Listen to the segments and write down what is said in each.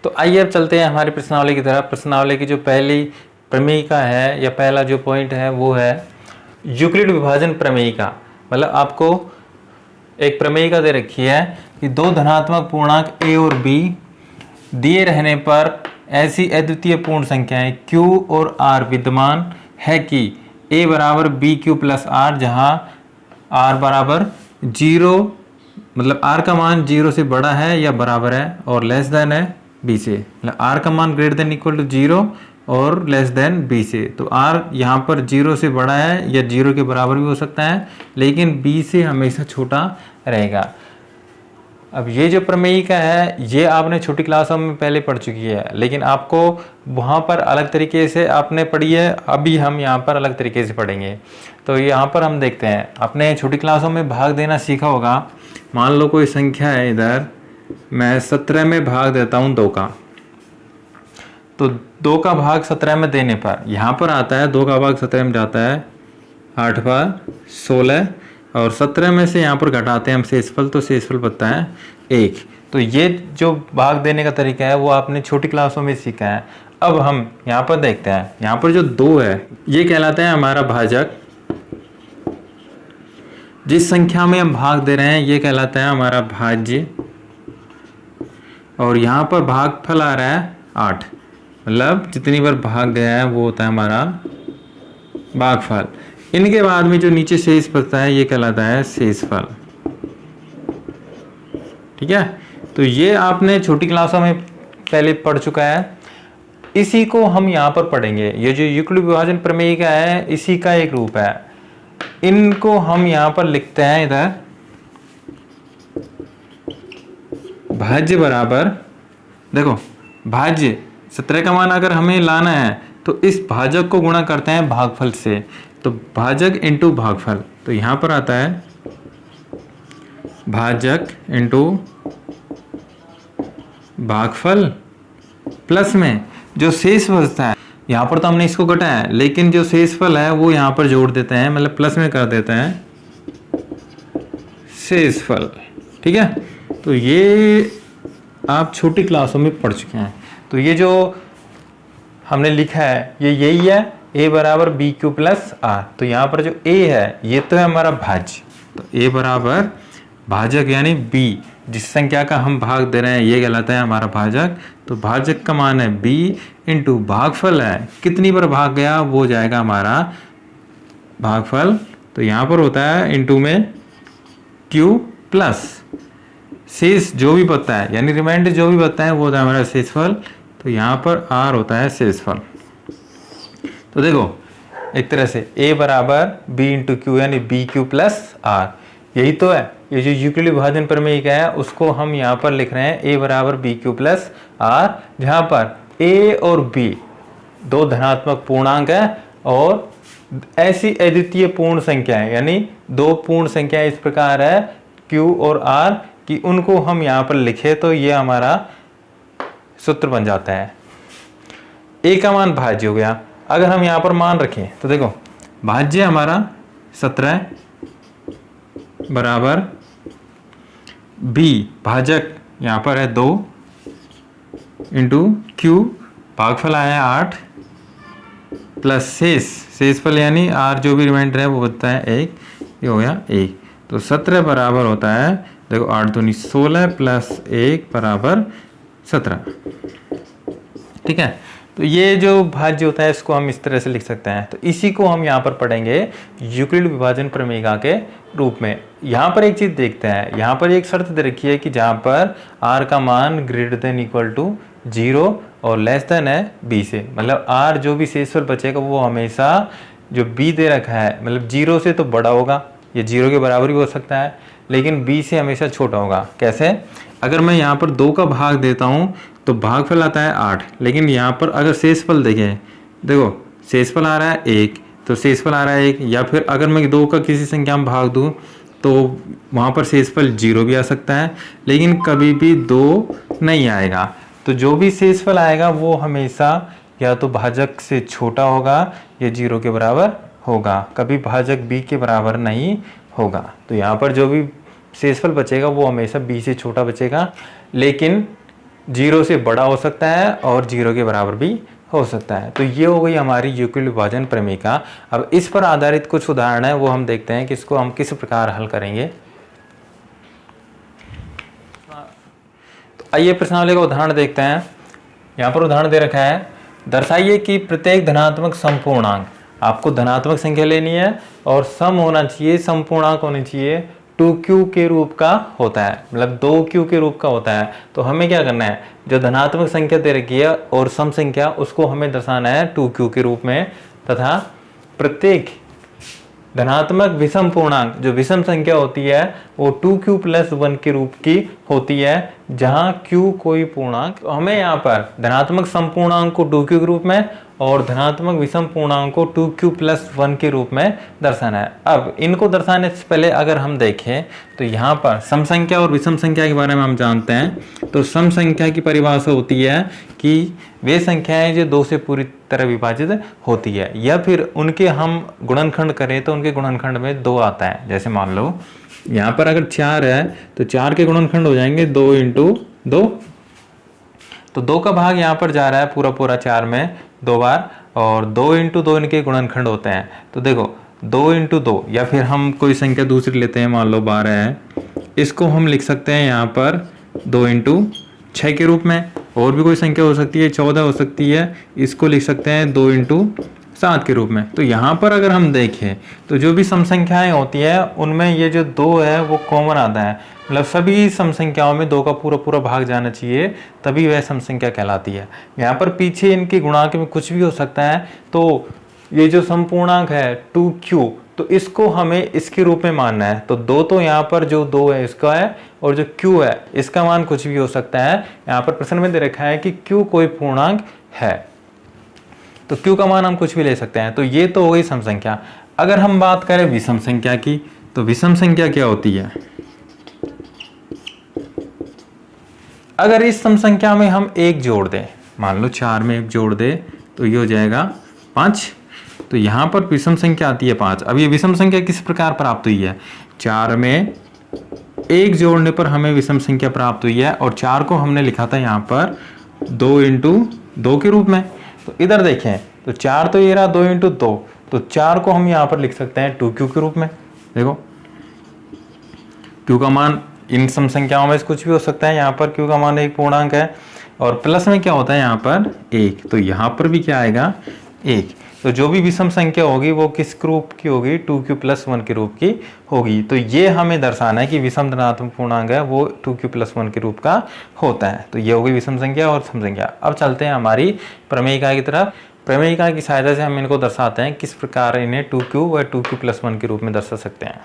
तो आइए अब चलते हैं हमारी प्रश्नावली की तरफ। प्रश्नावली की जो पहली प्रमेयिका है या पहला जो पॉइंट है वो है यूक्लिड विभाजन प्रमेयिका। मतलब आपको एक प्रमेयिका दे रखी है कि दो धनात्मक पूर्णांक a और b दिए रहने पर ऐसी अद्वितीय पूर्ण संख्याएं q और r विद्यमान है कि a बराबर बी क्यू प्लस आर, जहाँ r बराबर 0, मतलब r का मान 0 से बड़ा है या बराबर है और लेस देन है b से। मतलब r का मान ग्रेटर देन इक्वल टू 0 और लेस देन b से। तो r यहाँ पर 0 से बड़ा है या 0 के बराबर भी हो सकता है, लेकिन b से हमेशा छोटा रहेगा। अब ये जो प्रमेयिका है ये आपने छोटी क्लासों में पहले पढ़ चुकी है, लेकिन आपको वहाँ पर अलग तरीके से आपने पढ़ी है, अभी हम यहाँ पर अलग तरीके से पढ़ेंगे। तो यहाँ पर हम देखते हैं, आपने छोटी क्लासों में भाग देना सीखा होगा। मान लो कोई संख्या है, इधर मैं 17 में भाग देता हूँ 2 का, तो 2 का भाग 17 में देने पर यहाँ पर आता है 2 का भाग 17 में जाता है 8 बार 16, और 17 में से यहाँ पर घटाते हैं हम शेषफल, तो शेषफल बनता है 1। तो ये जो भाग देने का तरीका है वो आपने छोटी क्लासों में सीखा है। अब हम यहाँ पर देखते हैं, यहाँ पर जो 2 है ये कहलाता है हमारा भाजक। जिस संख्या में हम भाग दे रहे हैं ये कहलाता है हमारा भाज्य, और यहाँ पर भागफल आ रहा है 8, मतलब जितनी बार भाग गया है वो होता है हमारा भागफल। इनके बाद में जो नीचे शेष बचता है ये कहलाता है शेषफल। ठीक है, तो ये आपने छोटी क्लासों में पहले पढ़ चुका है, इसी को हम यहाँ पर पढ़ेंगे। ये जो यूक्लिड विभाजन प्रमेयिका है इसी का एक रूप है। इनको हम यहाँ पर लिखते हैं, इधर भाज्य बराबर, देखो भाज्य 17 का मान अगर हमें लाना है तो इस भाजक को गुणा करते हैं भागफल से, तो भाजक इंटू भागफल। तो यहाँ पर आता है भाजक इंटू भागफल प्लस में जो शेष बचता है, यहाँ पर तो हमने इसको घटाया है, लेकिन जो शेषफल है वो यहाँ पर जोड़ देते हैं, मतलब प्लस में कर देते हैं शेषफल। ठीक है, तो ये आप छोटी क्लासों में पढ़ चुके हैं। तो ये जो हमने लिखा है ये यही है, a बराबर बी क्यू प्लस आर। तो यहाँ पर जो a है ये तो है हमारा भाज्य, तो a बराबर भाजक यानी b, जिस संख्या का हम भाग दे रहे हैं ये कहलाता है हमारा भाजक। तो भाजक का मान है b इंटू भागफल है, कितनी बार भाग गया वो हो जाएगा हमारा भागफल। तो यहाँ पर होता है इंटू में q प्लस शेष जो भी बचता है, यानी रिमाइंडर जो भी बचता है वो होता है हमारा शेषफल। तो यहाँ पर r होता है शेषफल। तो देखो एक तरह से a बराबर b इंटू क्यू यानी बी क्यू प्लस आर, यही तो है। ये जो यूक्लिड विभाजन प्रमेयिका है उसको हम यहाँ पर लिख रहे हैं a बराबर बी क्यू प्लस आर, जहाँ पर a और b दो धनात्मक पूर्णांक है और ऐसी अद्वितीय पूर्ण संख्याएं, यानी दो पूर्ण संख्याएं इस प्रकार है q और r कि उनको हम यहाँ पर लिखे तो ये हमारा सूत्र बन जाता है। a का मान भाज्य हो गया। अगर हम यहाँ पर मान रखें तो देखो भाज्य हमारा 17 बराबर b, भाजक यहाँ पर है 2 इंटू q, भागफल आया 8 प्लस शेषफल यानी r जो भी रिमाइंडर है वो बचता है 1, ये हो गया 1। तो 17 बराबर होता है, देखो 8 दूनी 16 प्लस 1 बराबर 17। ठीक है, तो ये जो भाज्य होता है इसको हम इस तरह से लिख सकते हैं। तो इसी को हम यहाँ पर पढ़ेंगे यूक्लिड विभाजन प्रमेयिका के रूप में। यहाँ पर एक चीज़ देखते हैं, यहाँ पर एक शर्त दे रखी है कि जहाँ पर r का मान ग्रेटर देन इक्वल टू 0 और लेस देन है b से, मतलब r जो भी शेषफल बचेगा वो हमेशा जो b दे रखा है, मतलब 0 से तो बड़ा होगा, ये 0 के बराबर भी हो सकता है, लेकिन b से हमेशा छोटा होगा। कैसे? अगर मैं यहाँ पर 2 का भाग देता हूँ तो भागफल आता है 8, लेकिन यहाँ पर अगर शेषफल देखें, देखो शेषफल आ रहा है 1, तो शेषफल आ रहा है 1, या फिर अगर मैं 2 का किसी संख्या में भाग दूँ तो वहाँ पर शेषफल 0 भी आ सकता है, लेकिन कभी भी 2 नहीं आएगा। तो जो भी शेषफल आएगा वो हमेशा या तो भाजक से छोटा होगा या 0 के बराबर होगा, कभी भाजक b के बराबर नहीं होगा। तो यहाँ पर जो भी शेषफल बचेगा वो हमेशा b से छोटा बचेगा। लेकिन जीरो से बड़ा हो सकता है और जीरो के बराबर भी हो सकता है। तो ये हो गई हमारी यूक्लिड विभाजन प्रमेयिका। अब इस पर आधारित कुछ उदाहरण है वो हम देखते हैं कि इसको हम किस प्रकार हल करेंगे। तो आइए प्रश्नावली का उदाहरण देखते हैं। यहाँ पर उदाहरण दे रखा है, दर्शाइए कि प्रत्येक धनात्मक समपूर्णांक, आपको धनात्मक संख्या लेनी है और सम होना चाहिए, समपूर्णांक होने चाहिए 2q के रूप का होता है, मतलब 2q के रूप का होता है। तो हमें क्या करना है, जो धनात्मक संख्या दे रखी है और सम संख्या उसको हमें दर्शाना है 2q के रूप में, तथा प्रत्येक धनात्मक विषम पूर्णांक जो विषम संख्या होती है वो 2q + 1 के रूप की होती है, जहां q कोई पूर्णांक। तो हमें यहाँ पर धनात्मक समपूर्णांक को 2q के रूप में और धनात्मक विषम पूर्णांक को 2q + 1 के रूप में दर्शाना है। अब इनको दर्शाने से पहले अगर हम देखें तो यहाँ पर सम संख्या और विषम संख्या के बारे में हम जानते हैं। तो सम संख्या की परिभाषा होती है कि वे संख्याएं जो 2 से पूरी तरह विभाजित होती है, या फिर उनके हम गुणनखंड करें तो उनके गुणनखंड में 2 आता है। जैसे मान लो यहाँ पर अगर 4 है तो 4 के गुणनखंड हो जाएंगे 2 × 2, तो 2 का भाग यहाँ पर जा रहा है पूरा पूरा 4 में 2 बार, और 2 × 2 इनके गुणनखंड होते हैं। तो देखो 2 × 2, या फिर हम कोई संख्या दूसरी लेते हैं, मान लो 12 है, इसको हम लिख सकते हैं यहाँ पर 2 × 6 के रूप में। और भी कोई संख्या हो सकती है, 14 हो सकती है, इसको लिख सकते हैं 2 × 7 के रूप में। तो यहाँ पर अगर हम देखें तो जो भी सम संख्याएं होती है उनमें ये जो 2 है वो कॉमन आता है, मतलब सभी सम संख्याओं में 2 का पूरा पूरा भाग जाना चाहिए, तभी वह सम संख्या कहलाती है। यहाँ पर पीछे इनके गुणांक में कुछ भी हो सकता है। तो ये जो समपूर्णांक है 2q, तो इसको हमें इसके रूप में मानना है। तो 2 तो यहाँ पर जो 2 है इसका है, और जो q है इसका मान कुछ भी हो सकता है। यहाँ पर प्रश्न में दे रखा है कि q कोई पूर्णांक है, तो q का मान हम कुछ भी ले सकते हैं। तो ये तो हो गई सम संख्या। अगर हम बात करें विषम संख्या की, तो विषम संख्या क्या होती है, अगर इस सम संख्या में हम 1 जोड़ दें, मान लो 4 में 1 जोड़ दे तो ये हो जाएगा 5। तो यहाँ पर विषम संख्या आती है 5। अब ये विषम संख्या किस प्रकार प्राप्त हुई है, 4 में 1 जोड़ने पर हमें विषम संख्या प्राप्त हुई है, और 4 को हमने लिखा था यहाँ पर 2 × 2 के रूप में। तो इधर देखें तो 4 तो ये रहा 2 × 2, तो 4 को हम यहाँ पर लिख सकते हैं 2q के रूप में। देखो q का मान इन सम संख्याओं में से कुछ भी हो सकता है, यहाँ पर q का मान एक पूर्णांक है, और प्लस में क्या होता है यहाँ पर 1, तो यहाँ पर भी क्या आएगा 1। तो जो भी विषम संख्या होगी वो किस रूप की होगी, 2q + 1 के रूप की होगी। तो ये हमें दर्शाना है कि विषम धनात्मक पूर्णांक है वो 2q + 1 के रूप का होता है। तो ये होगी विषम संख्या और सम संख्या। अब चलते हैं हमारी प्रमेयिका की तरफ। प्रमेयिका की सहायता से हम इनको दर्शाते हैं किस प्रकार इन्हें 2q व 2q + 1 के रूप में दर्शा सकते हैं।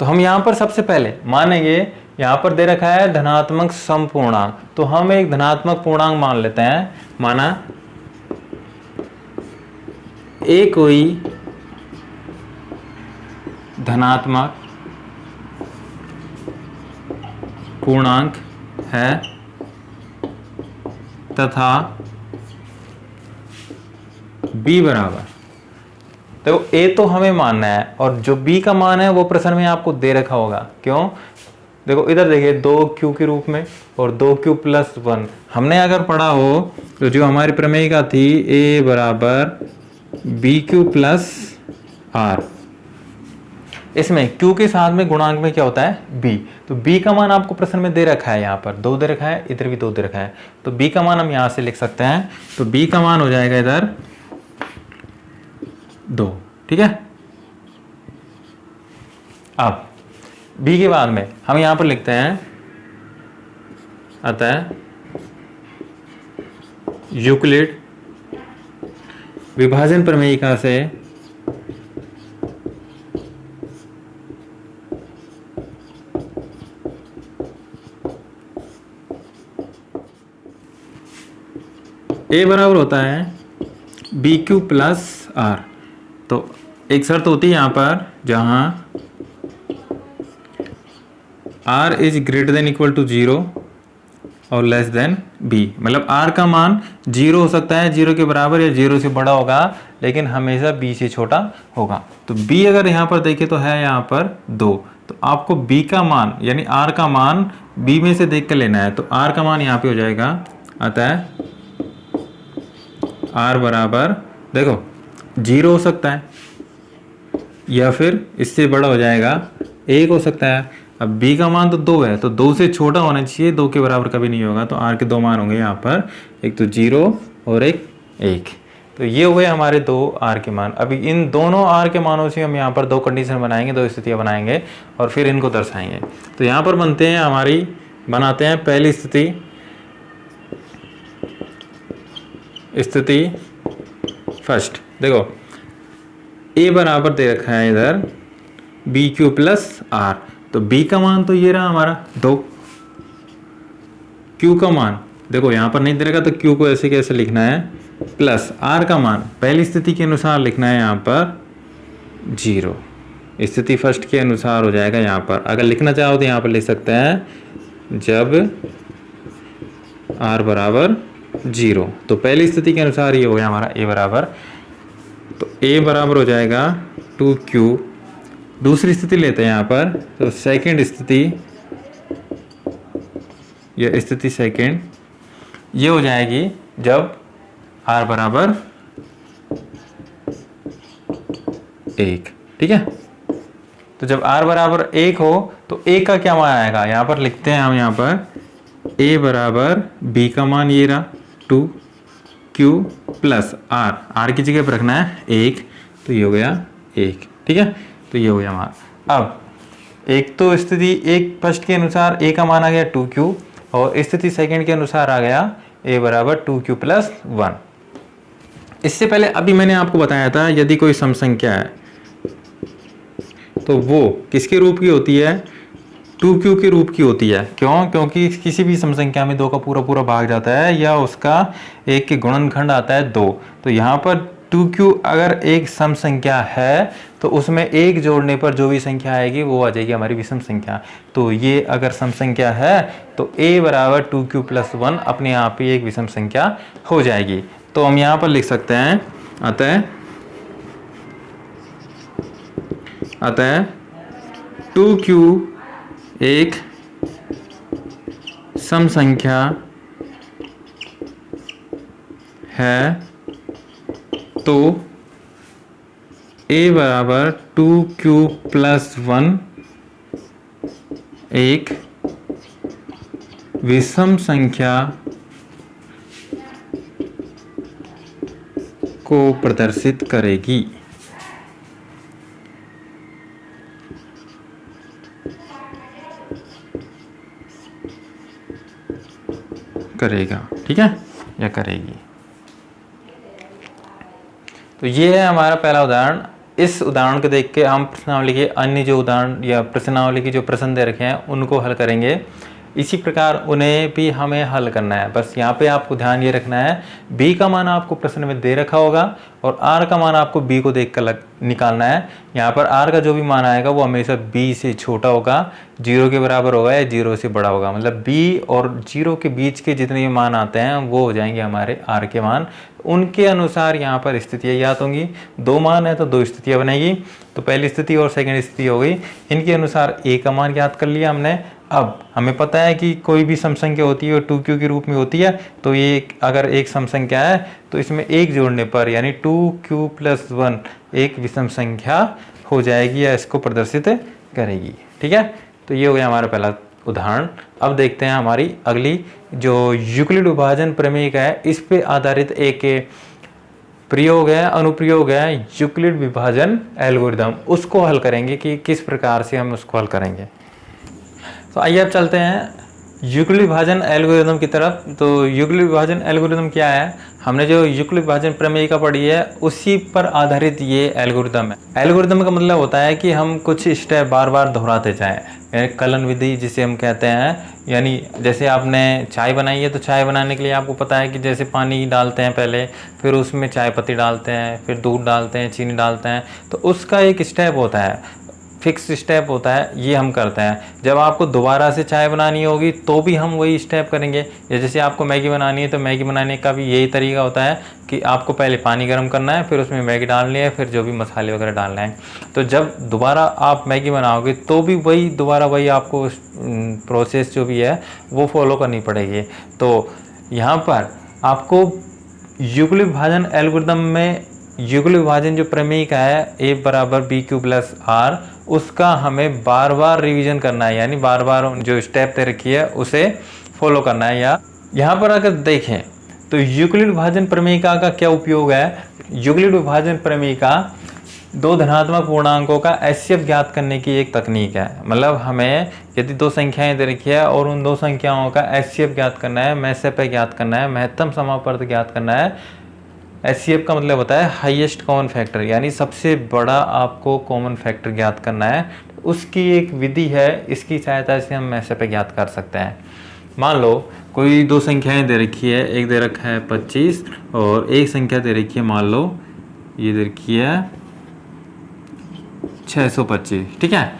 तो हम यहाँ पर सबसे पहले मानेंगे, यहाँ पर दे रखा है धनात्मक समपूर्णांक, तो हम एक धनात्मक पूर्णांक मान लेते हैं। माना ए कोई धनात्मक पूर्णांक है तथा b बराबर, तो a तो हमें मानना है, और जो b का मान है वो प्रश्न में आपको दे रखा होगा। क्यों, देखो इधर देखिए 2q के रूप में और 2q + 1। हमने अगर पढ़ा हो तो जो हमारी प्रमेयिका थी a बराबर bq + r, इसमें q के साथ में गुणांक में क्या होता है b। तो b का मान आपको प्रश्न में दे रखा है, यहाँ पर 2 दे रखा है, इधर भी 2 दे रखा है, तो b का मान हम यहाँ से लिख सकते हैं। तो b का मान हो जाएगा इधर 2, ठीक है। अब b के बाद में हम यहां पर लिखते हैं, अतः यूक्लिड विभाजन प्रमेयिका से a बराबर होता है bq + r। तो एक शर्त होती है यहाँ पर, जहाँ r is greater than equal to 0 और लेस देन b, मतलब r का मान 0 हो सकता है, 0 के बराबर या 0 से बड़ा होगा, लेकिन हमेशा b से छोटा होगा। तो b अगर यहाँ पर देखें तो है यहाँ पर 2, तो आपको b का मान यानी r का मान b में से देख कर लेना है। तो r का मान यहाँ पे हो जाएगा, अतः r बराबर देखो 0 हो सकता है या फिर इससे बड़ा हो जाएगा 1 हो सकता है। अब b का मान तो 2 है, तो 2 से छोटा होना चाहिए, 2 के बराबर कभी नहीं होगा। तो r के 2 मान होंगे यहाँ पर, एक तो 0 और एक 1। तो ये हुए हमारे 2 r के मान। अभी इन दोनों r के मानों से हम यहाँ पर 2 कंडीशन बनाएंगे, 2 स्थितियाँ बनाएंगे और फिर इनको दर्शाएंगे। तो यहाँ पर बनते हैं बनाते हैं पहली स्थिति फर्स्ट। देखो a बराबर दे रखा है इधर BQ प्लस R, तो b का मान तो ये रहा हमारा 2। q का मान देखो यहाँ पर नहीं दे रखा, तो q को ऐसे कैसे लिखना है, प्लस r का मान पहली स्थिति के अनुसार लिखना है यहाँ पर 0, स्थिति फर्स्ट के अनुसार हो जाएगा। यहाँ पर अगर लिखना चाहो तो यहाँ पर लिख सकते हैं जब r बराबर 0, तो पहली स्थिति के अनुसार ये हो गया हमारा a बराबर, तो a बराबर हो जाएगा 2q। दूसरी स्थिति लेते हैं यहाँ पर, तो सेकंड स्थिति, यह स्थिति सेकंड ये हो जाएगी जब r बराबर 1, ठीक है। तो जब r बराबर 1 हो तो a का क्या मान आएगा, यहाँ पर लिखते हैं हम यहाँ पर a बराबर b का मान ये रहा 2q प्लस r की जगह पर रखना है 1, तो ये हो गया 1, ठीक है। तो ये हो गया हमारा। अब एक तो स्थिति एक फर्स्ट के अनुसार a का मान आ गया 2q और स्थिति सेकंड के अनुसार आ गया a बराबर 2q प्लस 1। इससे पहले अभी मैंने आपको बताया था यदि कोई सम संख्या है तो वो किसके रूप की होती है, 2q के रूप की होती है। क्यों? क्योंकि किसी भी सम संख्या में 2 का पूरा पूरा भाग जाता है या उसका 1 के गुणनखंड आता है 2। तो यहाँ पर 2q अगर एक सम संख्या है तो उसमें 1 जोड़ने पर जो भी संख्या आएगी वो आ जाएगी हमारी विषम संख्या। तो ये अगर सम संख्या है तो a बराबर 2q प्लस 1 अपने आप ही एक विषम संख्या हो जाएगी। तो हम यहाँ पर लिख सकते हैं अतः 2q एक सम संख्या है, तो a बराबर 2q प्लस 1 एक विषम संख्या को प्रदर्शित करेगी। करेगा, ठीक है, या करेगी। तो ये है हमारा पहला उदाहरण। इस उदाहरण को देख के हम प्रश्नावली के अन्य जो उदाहरण या प्रश्नावली के जो प्रश्न दे रखे हैं उनको हल करेंगे। इसी प्रकार उन्हें भी हमें हल करना है। बस यहाँ पे आपको ध्यान ये रखना है b का मान आपको प्रश्न में दे रखा होगा और r का मान आपको b को देख कर निकालना है। यहाँ पर r का जो भी मान आएगा वो हमेशा b से छोटा होगा, 0 के बराबर होगा या 0 से बड़ा होगा। मतलब b और 0 के बीच के जितने भी मान आते हैं वो हो जाएंगे हमारे r के मान। उनके अनुसार यहाँ पर स्थितियाँ याद होंगी। 2 मान है तो 2 स्थितियाँ बनेगी। तो पहली स्थिति और सेकंड स्थिति हो गई। इनके अनुसार a का मान याद कर लिया हमने। अब हमें पता है कि कोई भी सम संख्या होती है और 2q के रूप में होती है, तो ये अगर एक सम संख्या है तो इसमें 1 जोड़ने पर यानी 2q प्लस 1 एक विषम संख्या हो जाएगी या इसको प्रदर्शित करेगी, ठीक है। तो ये हो गया हमारा पहला उदाहरण। अब देखते हैं हमारी अगली जो यूक्लिड विभाजन प्रमेय का है, इस पे आधारित एक प्रयोग है, अनुप्रयोग है यूक्लिड विभाजन एल्गोरिदम। उसको हल करेंगे कि किस प्रकार से हम उसको हल करेंगे। तो आइए अब चलते हैं यूक्लिड विभाजन एल्गोरिदम की तरफ। तो यूक्लिड विभाजन एल्गोरिदम क्या है, हमने जो यूक्लिड विभाजन प्रमेय का पढ़ी है उसी पर आधारित ये एल्गोरिदम है। एल्गोरिदम का मतलब होता है कि हम कुछ स्टेप बार बार दोहराते जाएं, यानी कलन विधि जिसे हम कहते हैं। यानी जैसे आपने चाय बनाई है तो चाय बनाने के लिए आपको पता है कि जैसे पानी डालते हैं पहले, फिर उसमें चाय पत्ती डालते हैं, फिर दूध डालते हैं, चीनी डालते हैं, तो उसका एक स्टेप होता है। फिक्स स्टेप होता है, ये हम करते हैं। जब आपको दोबारा से चाय बनानी होगी तो भी हम वही स्टेप करेंगे। या जैसे आपको मैगी बनानी है तो मैगी बनाने का भी यही तरीका होता है कि आपको पहले पानी गर्म करना है, फिर उसमें मैगी डालनी है, फिर जो भी मसाले वगैरह डालना है। तो जब दोबारा आप मैगी बनाओगे तो भी वही दोबारा वही आपको प्रोसेस जो भी है वो फॉलो करनी पड़ेगी। तो यहाँ पर आपको यूक्लिड विभाजन एल्गोरिथम में यूक्लिड विभाजन जो प्रमेय का है a बराबर बी क्यू प्लस आर, उसका हमें बार बार रिवीजन करना है, यानी बार बार जो स्टेप दे रखी है उसे फॉलो करना है। या यहाँ पर अगर देखें तो यूक्लिड विभाजन प्रमेयिका का क्या उपयोग है। यूक्लिड विभाजन प्रमेयिका दो धनात्मक पूर्णांकों का एचसीएफ ज्ञात करने की एक तकनीक है। मतलब हमें यदि दो संख्याएं दे रखी है और उन दो संख्याओं का एचसीएफ ज्ञात करना है, मैसेप ज्ञात करना है, महत्तम समापर्त ज्ञात करना है। एचसीएफ का मतलब होता है हाईएस्ट कॉमन फैक्टर, यानी सबसे बड़ा आपको कॉमन फैक्टर ज्ञात करना है। उसकी एक विधि है, इसकी सहायता से हम मैसेप ज्ञात कर सकते हैं। मान लो कोई दो संख्याएं दे रखी है, एक दे रखा है 25 और एक संख्या दे रखी है, मान लो ये दे रखी है 625, ठीक है।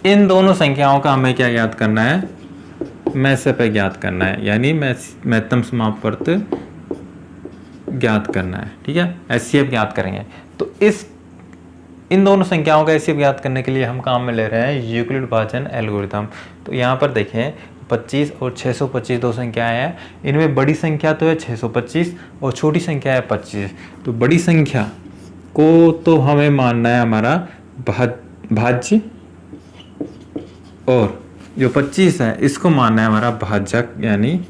इन दोनों संख्याओं का हमें क्या ज्ञात करना है, मैसेप ज्ञात करना है, यानी महत्तम समापर्त ज्ञात करना है, ठीक है। एचसीएफ ज्ञात करेंगे। तो इन दोनों संख्याओं का एचसीएफ ज्ञात करने के लिए हम काम में ले रहे हैं यूक्लिड विभाजन एल्गोरिथम। तो यहाँ पर देखें 25 और 625 दो संख्याएं हैं, इनमें बड़ी संख्या तो है 625 और छोटी संख्या है 25। तो बड़ी संख्या को तो हमें मानना है हमारा भाज्य, और जो 25 है इसको मानना है हमारा भाजक, यानी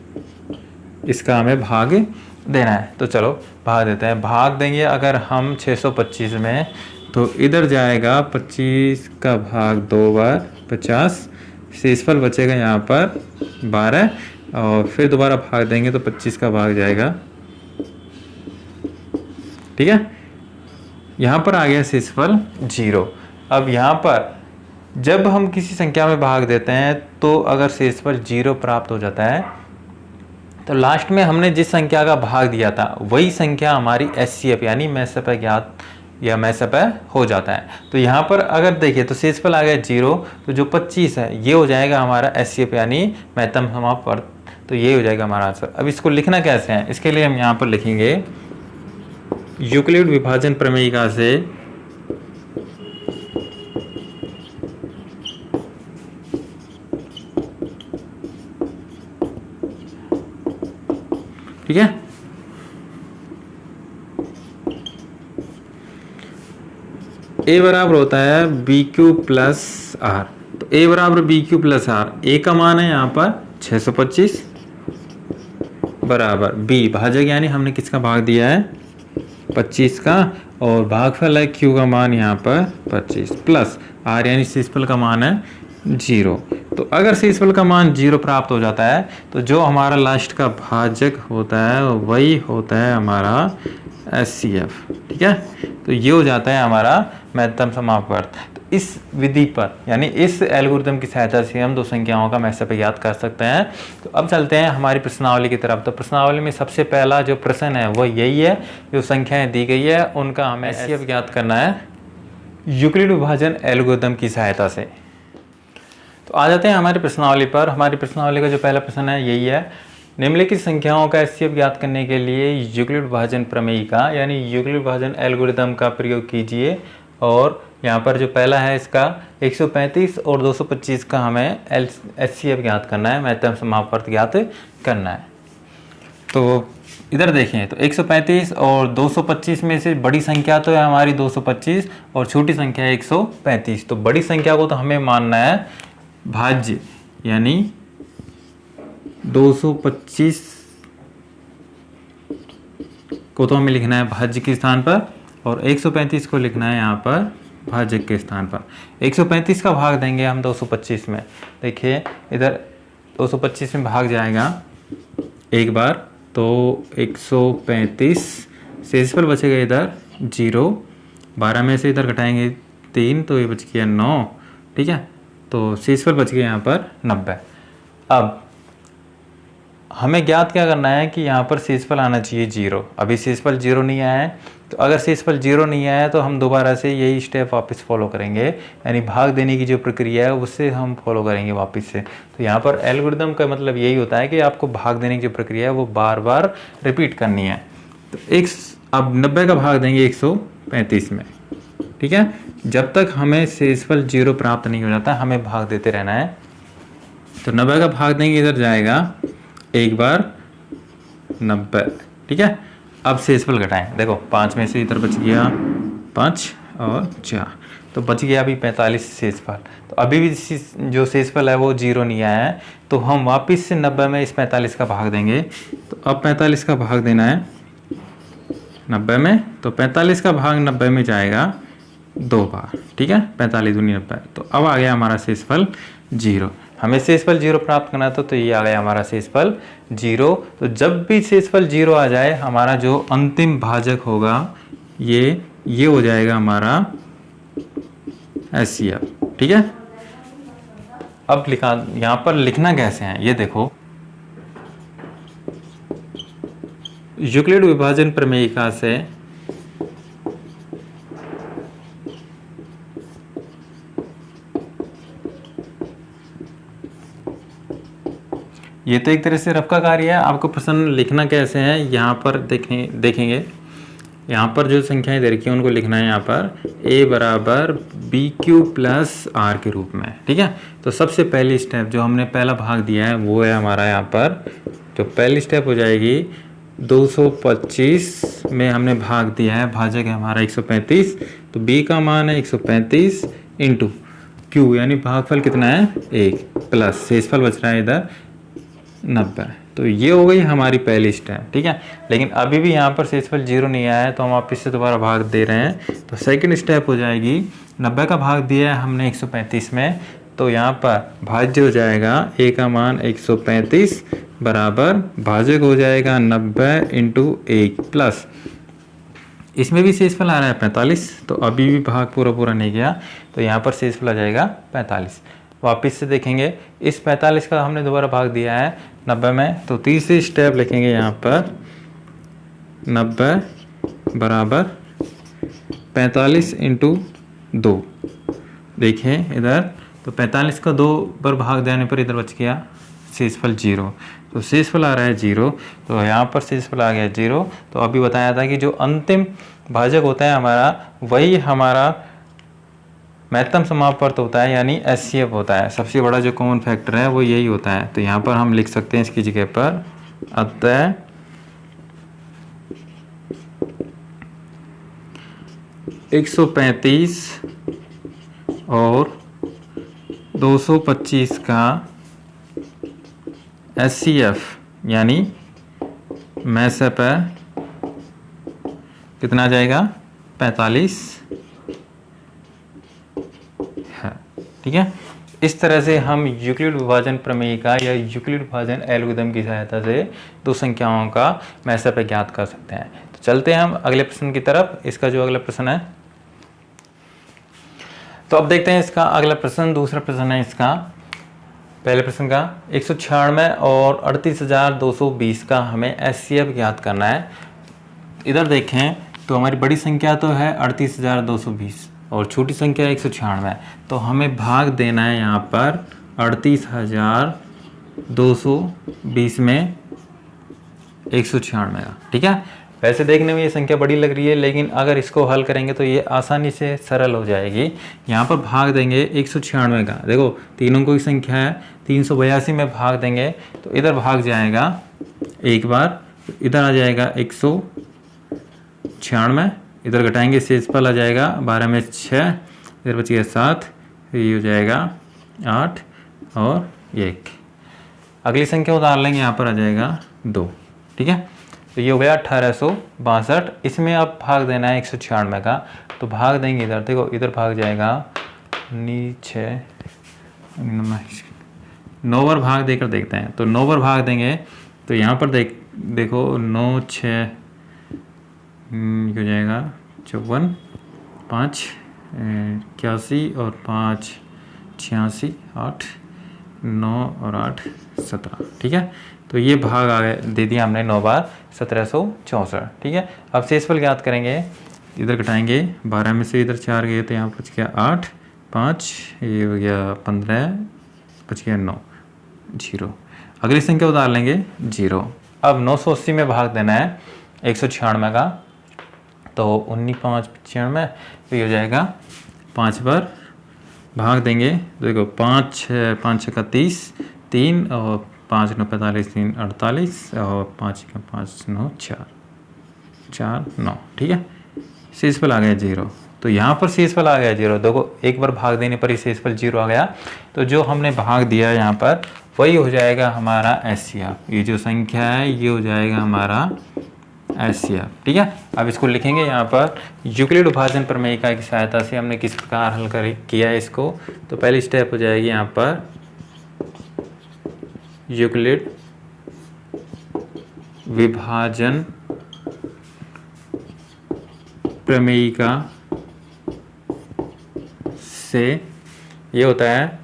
इसका हमें भाग देना है। तो चलो भाग देते हैं। भाग देंगे अगर हम 625 में, तो इधर जाएगा 25 का भाग 2 बार 50, शेषफल बचेगा यहाँ पर 12, और फिर दोबारा भाग देंगे तो 25 का भाग जाएगा, ठीक है। यहाँ पर आ गया शेषफल 0। अब यहाँ पर जब हम किसी संख्या में भाग देते हैं तो अगर शेषफल 0 प्राप्त हो जाता है तो लास्ट में हमने जिस संख्या का भाग दिया था वही संख्या हमारी एचसीएफ यानी मैसेप ज्ञात या मैसेप हो जाता है। तो यहाँ पर अगर देखिए तो शेषफल आ गया 0, तो जो 25 है ये हो जाएगा हमारा एचसीएफ यानी महत्तम समापर्त, तो ये हो जाएगा हमारा आंसर। अब इसको लिखना कैसे है, इसके लिए हम यहाँ पर लिखेंगे यूक्लिड विभाजन प्रमेयिका से ठीक है। ए बराबर होता है बी क्यू प्लस आर। तो ए बराबर बी क्यू प्लस आर, ए का मान है यहाँ पर 625 बराबर बी भाजक, यानी हमने किसका भाग दिया है 25 का, और भागफल है क्यू का मान यहाँ पर 25 प्लस आर यानी शेषफल का मान है 0। तो अगर शेषफल का मान 0 प्राप्त हो जाता है तो जो हमारा लास्ट का भाजक होता है वही होता है हमारा एचसीएफ, ठीक है। तो ये हो जाता है हमारा महत्तम समापर्त। तो इस विधि पर यानी इस एल्गोरिथम की सहायता से हम दो संख्याओं का मैसेप ज्ञात कर सकते हैं। तो अब चलते हैं हमारी प्रश्नावली की तरफ। तो प्रश्नावली में सबसे पहला जो प्रश्न है वो यही है, जो संख्याएं दी गई है उनका हमें एचसीएफ ज्ञात करना है यूक्लिड विभाजन एल्गोरिथम की सहायता से। तो आ जाते हैं हमारी प्रश्नावली पर। हमारी प्रश्नावली का जो पहला प्रश्न है यही है, निम्नलिखित संख्याओं का एचसीएफ ज्ञात करने के लिए यूक्लिड विभाजन प्रमेयिका यानी यूक्लिड विभाजन एल्गोरिथम का प्रयोग कीजिए। और यहाँ पर जो पहला है इसका 135 और 225 का हमें एचसीएफ ज्ञात करना है, महत्तम समापर्त ज्ञात करना है। तो इधर देखें तो 135 और 225 में से बड़ी संख्या तो है हमारी 225 और छोटी संख्या है 135। तो बड़ी संख्या को तो हमें मानना है भाज्य, यानी 225 को तो हमें लिखना है भाज्य के स्थान पर, और 135 को लिखना है यहाँ पर भाजक के स्थान पर। 135 का भाग देंगे हम 225 में। देखिए इधर 225 में भाग जाएगा एक बार, तो 135, शेषफल बचेगा इधर 0, 12 में से इधर घटाएंगे 3 तो ये बच गया 9, ठीक है। तो शेषफल बच गया यहाँ पर 90। अब हमें ज्ञात क्या करना है कि यहाँ पर शेषफल आना चाहिए 0। अभी शेषफल 0 नहीं आया है, तो अगर शेषफल 0 नहीं आया है तो हम दोबारा से यही स्टेप वापस फॉलो करेंगे, यानी भाग देने की जो प्रक्रिया है उससे हम फॉलो करेंगे वापस से। तो यहाँ पर एल्गोरिदम का मतलब यही होता है कि आपको भाग देने की जो प्रक्रिया है वो बार बार रिपीट करनी है। तो अब 90 का भाग देंगे 135 में, ठीक है। जब तक हमें शेषफल 0 प्राप्त नहीं हो जाता हमें भाग देते रहना है। तो 90 का भाग देंगे, इधर जाएगा एक बार 90, ठीक है। अब शेषफल घटाएं, देखो 5 में से इधर बच गया 5 और 4, तो बच गया अभी 45 शेषफल। तो अभी भी जो शेषफल है वो 0 नहीं आया है, तो हम वापस से 90 में इस 45 का भाग देंगे। तो अब 45 का भाग देना है 90 में, तो 45 का भाग 90 में जाएगा 2 बार, ठीक है। 45 दूनी 90, तो अब आ गया हमारा शेषफल 0। हमें शेषफल 0 प्राप्त करना था, तो ये आ गया हमारा शेषफल 0। तो जब भी शेषफल 0 आ जाए, हमारा जो अंतिम भाजक होगा ये हो जाएगा हमारा HCF, ठीक है। अब यहाँ पर लिखना कैसे है ये देखो। यूक्लिड विभाजन प्रमेयिका से ये तो एक तरह से रफ का कार्य है। आपको प्रश्न लिखना कैसे है यहाँ पर देखेंगे। यहाँ पर जो संख्याएं दे रखी हैं उनको लिखना है यहाँ पर a बराबर BQ प्लस R के रूप में, ठीक है। तो सबसे पहली स्टेप जो हमने पहला भाग दिया है वो है हमारा यहाँ पर जो पहली स्टेप हो जाएगी 225 में हमने भाग दिया है, भाजक है हमारा 135, तो b का मान है 135 इंटू q, यानी भागफल कितना है 1 प्लस शेषफल बच रहा है इधर 90। तो ये हो गई हमारी पहली स्टेप, ठीक है। लेकिन अभी भी यहाँ पर शेषफल 0 नहीं आया है, तो हम वापस से दोबारा भाग दे रहे हैं। तो सेकंड स्टेप हो जाएगी 90 का भाग दिया है हमने 135 में, तो यहाँ पर भाज्य हो जाएगा a का मान 135 बराबर भाजक हो जाएगा 90 इंटू 1 प्लस, इसमें भी शेषफल आ रहा है 45, तो अभी भी भाग पूरा नहीं गया, तो यहाँ पर शेषफल आ जाएगा 45। वापस से देखेंगे इस 45 का हमने दोबारा भाग दिया है 90 में, तो तीसरी स्टेप लिखेंगे यहाँ पर 90 बराबर 45 इंटू 2। देखें इधर, तो 45 का 2 पर भाग देने पर इधर बच गया शेषफल 0, तो शेषफल आ रहा है 0, तो यहाँ पर शेषफल आ गया 0। तो अभी बताया था कि जो अंतिम भाजक होता है हमारा वही हमारा महत्तम समापवर्त होता है, यानी HCF होता है। सबसे बड़ा जो कॉमन फैक्टर है वो यही होता है। तो यहाँ पर हम लिख सकते हैं इसकी जगह पर अतः (135) और 225 का HCF यानी मैसअप है कितना जाएगा 45 है, ठीक है। इस तरह से हम यूक्लिड विभाजन प्रमेयिका या यूक्लिड विभाजन एल्गोरिथम की सहायता से दो संख्याओं का मैसअप ज्ञात कर सकते हैं। तो चलते हैं हम अगले प्रश्न की तरफ। इसका जो अगला प्रश्न है, तो अब देखते हैं इसका अगला प्रश्न। दूसरा प्रश्न है इसका पहले प्रश्न का 196 और 38,220 का हमें HCF ज्ञात करना है। इधर देखें तो हमारी बड़ी संख्या तो है 38,220 और छोटी संख्या 196, तो हमें भाग देना है यहाँ पर 38,220 में 196 का, ठीक है। वैसे देखने में ये संख्या बड़ी लग रही है, लेकिन अगर इसको हल करेंगे तो ये आसानी से सरल हो जाएगी। यहाँ पर भाग देंगे 196 का, देखो तीन अंकों की संख्या है, 382 में भाग देंगे तो इधर भाग जाएगा एक बार, इधर आ जाएगा 196, इधर घटाएंगे शेषफल आ जाएगा 12 में 6, इधर बच गया 7, ये हो जाएगा 8 और 1। अगली संख्या उतार लेंगे, यहाँ पर आ जाएगा 2, ठीक है। तो ये हो गया 1862। इसमें अब भाग देना है 196 का, तो भाग देंगे इधर, देखो इधर भाग जाएगा नीचे 9 बार भाग देकर देखते हैं। तो 9 बार भाग देंगे तो यहाँ पर देखो 9 6 हो जाएगा 54, 5 81 और 5 86, 8 9 और 8 17, ठीक है। तो तो ये भाग आ गया, दे दिया हमने 9 बार 1764। ठीक है, अब शेषफल ज्ञात करेंगे। इधर घटाएंगे, 12 में से इधर 4 गए तो यहाँ बच गया 8, 5 ये हो गया 15, बच गया 9, 0। अगली संख्या उतार लेंगे 0। अब 980 में भाग देना है 196 का, तो 19 5 95, तो ये हो जाएगा 5 बार भाग देंगे। तो देखो 5 5 का 30, 3 और 5 9 45, 3 48 और 5 का 5 9 4 4 9। ठीक है, शेषफल आ गया 0। तो यहाँ पर शेषफल आ गया 0। देखो एक बार भाग देने पर ही शेषफल 0 आ गया। तो जो हमने भाग दिया यहाँ पर वही हो जाएगा हमारा एचसीएफ। ये जो संख्या है ये हो जाएगा हमारा एचसीएफ। ठीक है, अब इसको लिखेंगे यहाँ पर यूक्लिड विभाजन प्रमेयिका की सहायता से हमने किस प्रकार हल किया है इसको। तो पहली स्टेप हो जाएगी यहाँ पर यूक्लिड विभाजन प्रमेयिका से ये होता है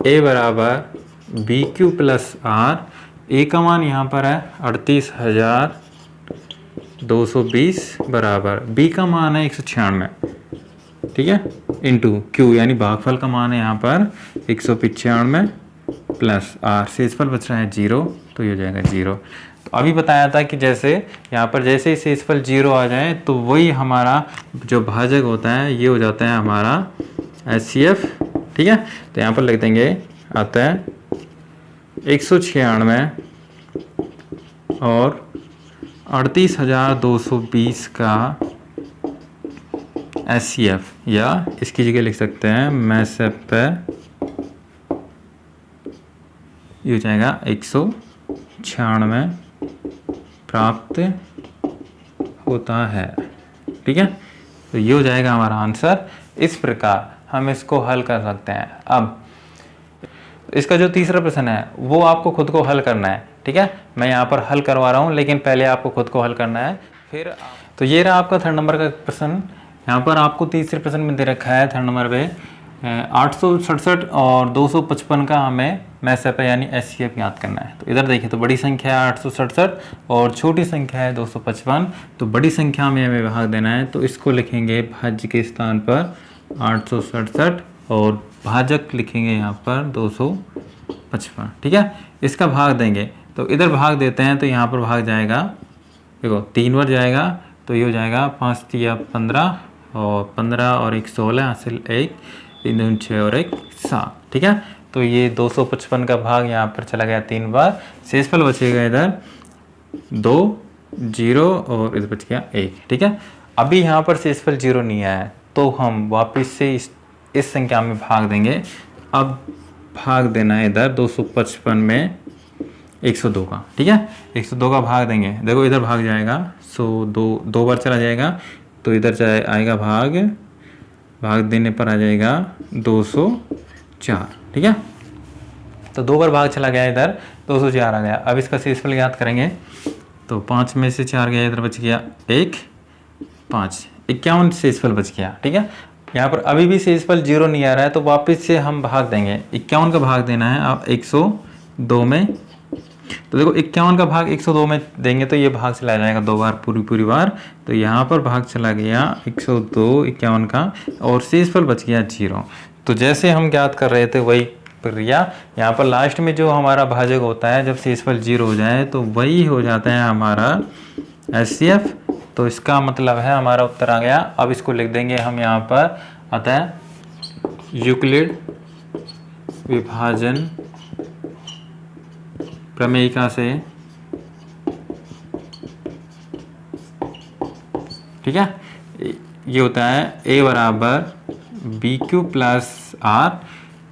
a बराबर बी क्यू प्लस आर। ए का मान यहाँ पर है 38,220 बराबर बी का मान है 196। ठीक है, इंटू क्यू यानी भागफल का मान है यहाँ पर 195 प्लस आर। शेषफल बच रहा है 0, तो ये हो जाएगा 0। तो अभी बताया था कि जैसे यहाँ पर जैसे ही शेषफल 0 आ जाए तो वही हमारा जो भाजक होता है ये हो जाता है हमारा एचसीएफ। ठीक है, तो यहाँ पर लिख देंगे आता है 196 और 38,220 का एचसीएफ, या इसकी जगह लिख सकते हैं मैसेप, ये हो जाएगा 196 प्राप्त होता है। ठीक है, तो ये हो जाएगा हमारा आंसर। इस प्रकार हम इसको हल कर सकते हैं। अब इसका जो तीसरा प्रश्न है वो आपको खुद को हल करना है। ठीक है, मैं यहाँ पर हल करवा रहा हूँ लेकिन पहले आपको खुद को हल करना है। फिर तो ये रहा आपका 3rd नंबर का प्रश्न। यहाँ पर आपको तीसरे प्रश्न में दे रखा है 3rd नंबर पे 867 और 255 का हमें मैसेप यानी एचसीएफ याद करना है। तो इधर देखिए, तो बड़ी संख्या है 867 और छोटी संख्या है 255। तो बड़ी संख्या में हमें भाग देना है, तो इसको लिखेंगे भाज्य के स्थान पर 867 और भाजक लिखेंगे यहाँ पर 255। ठीक है, इसका भाग देंगे तो इधर भाग देते हैं, तो यहाँ पर भाग जाएगा, देखो 3 बार जाएगा, तो ये हो जाएगा 5 3 15 और 15 और 1 16 हासिल 1 3 2 6 और 1 7। ठीक है, तो ये 255 का भाग यहाँ पर चला गया 3 बार। शेषफल बचेगा इधर 2 0 और इधर बच गया 1। ठीक है, अभी यहाँ पर शेषफल 0 नहीं आया है, तो हम वापस से इस संख्या में भाग देंगे। अब भाग देना है इधर 255 में 102 का। ठीक है, 102 का भाग देंगे, देखो इधर भाग जाएगा 102 बार चला जाएगा, तो इधर आएगा भाग देने पर आ जाएगा 204। ठीक है, तो 2 बार भाग चला गया, इधर 204 आ गया। अब इसका शेषफल ज्ञात करेंगे, तो 5 में से 4 गया, इधर बच गया 1 5 51 शेषफल बच गया। ठीक है, यहाँ पर अभी भी शेषफल 0 नहीं आ रहा है, तो वापस से हम भाग देंगे। 51 का भाग देना है अब 102 में, तो देखो 51 का भाग 102 में देंगे तो ये भाग चला जाएगा 2 बार पूरी बार। तो यहाँ पर भाग चला गया 102 51 का और शेषफल बच गया 0। तो जैसे हम ज्ञात कर रहे थे वही प्रक्रिया यहाँ पर लास्ट में जो हमारा भाजक होता है जब शेषफल 0 हो जाए तो वही हो जाता है हमारा एचसीएफ। तो इसका मतलब है हमारा उत्तर आ गया। अब इसको लिख देंगे हम यहाँ पर, अतः यूक्लिड विभाजन प्रमेयिका से, ठीक है, ये होता है a बराबर बी क्यू प्लस आर।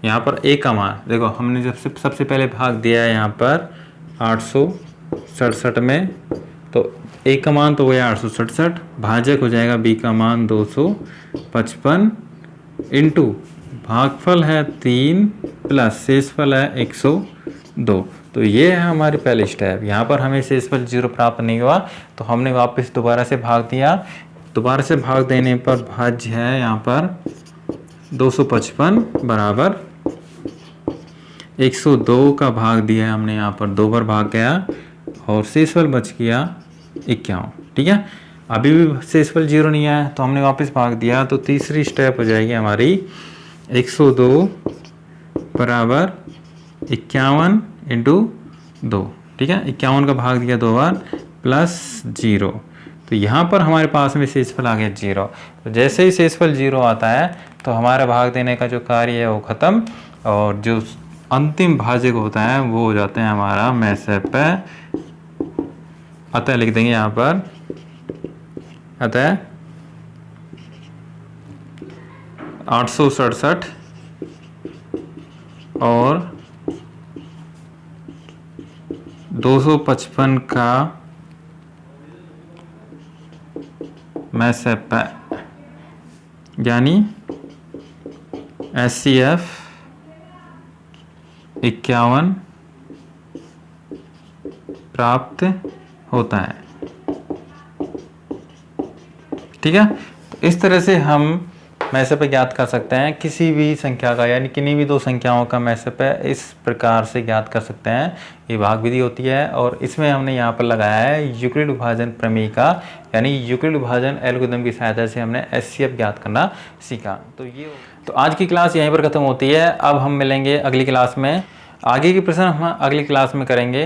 यहाँ पर a का मान देखो हमने जब सबसे पहले भाग दिया है यहाँ पर 867 में, तो a का मान तो वह 867, भाजक हो जाएगा b का मान 255 इंटू भागफल है 3 प्लस शेषफल है 102। तो ये है हमारी पहली स्टेप। यहाँ पर हमें शेषफल 0 प्राप्त नहीं हुआ तो हमने वापस दोबारा से भाग दिया। दोबारा से भाग देने पर भाज्य है यहाँ पर 255 बराबर 102 का भाग दिया है हमने, यहाँ पर 2 बार भाग गया और शेषफल बच गया 51। ठीक है, अभी भी शेषफल 0 नहीं आया तो हमने वापस भाग दिया, तो तीसरी स्टेप हो जाएगी हमारी 102 बराबर 51 इंटू 2। ठीक है, 51 का भाग दिया 2 बार प्लस 0, तो यहाँ पर हमारे पास में शेषफल आ गया 0। तो जैसे ही शेषफल 0 आता है तो हमारा भाग देने का जो कार्य है वो ख़त्म, और जो अंतिम भाजक होता है वो हो जाता है हमारा मैसेपे। अतः लिख देंगे यहाँ पर, अतः 867 और 255 का मैसेपे, यानी SCF 51 प्राप्त होता है। ठीक है, तो इस तरह से हम मैसेपे ज्ञात कर सकते हैं किसी भी संख्या का, यानी किन्हीं भी दो संख्याओं का मैसेपे इस प्रकार से ज्ञात कर सकते हैं। ये भाग विधि होती है और इसमें हमने यहाँ पर लगाया है यूक्लिड विभाजन प्रमेय का, यानी यूक्लिड विभाजन एल्गोरिथम की सहायता से हमने SCF ज्ञात करना सीखा। तो आज की क्लास यहीं पर ख़त्म होती है। अब हम मिलेंगे अगली क्लास में, आगे के प्रश्न हम अगली क्लास में करेंगे।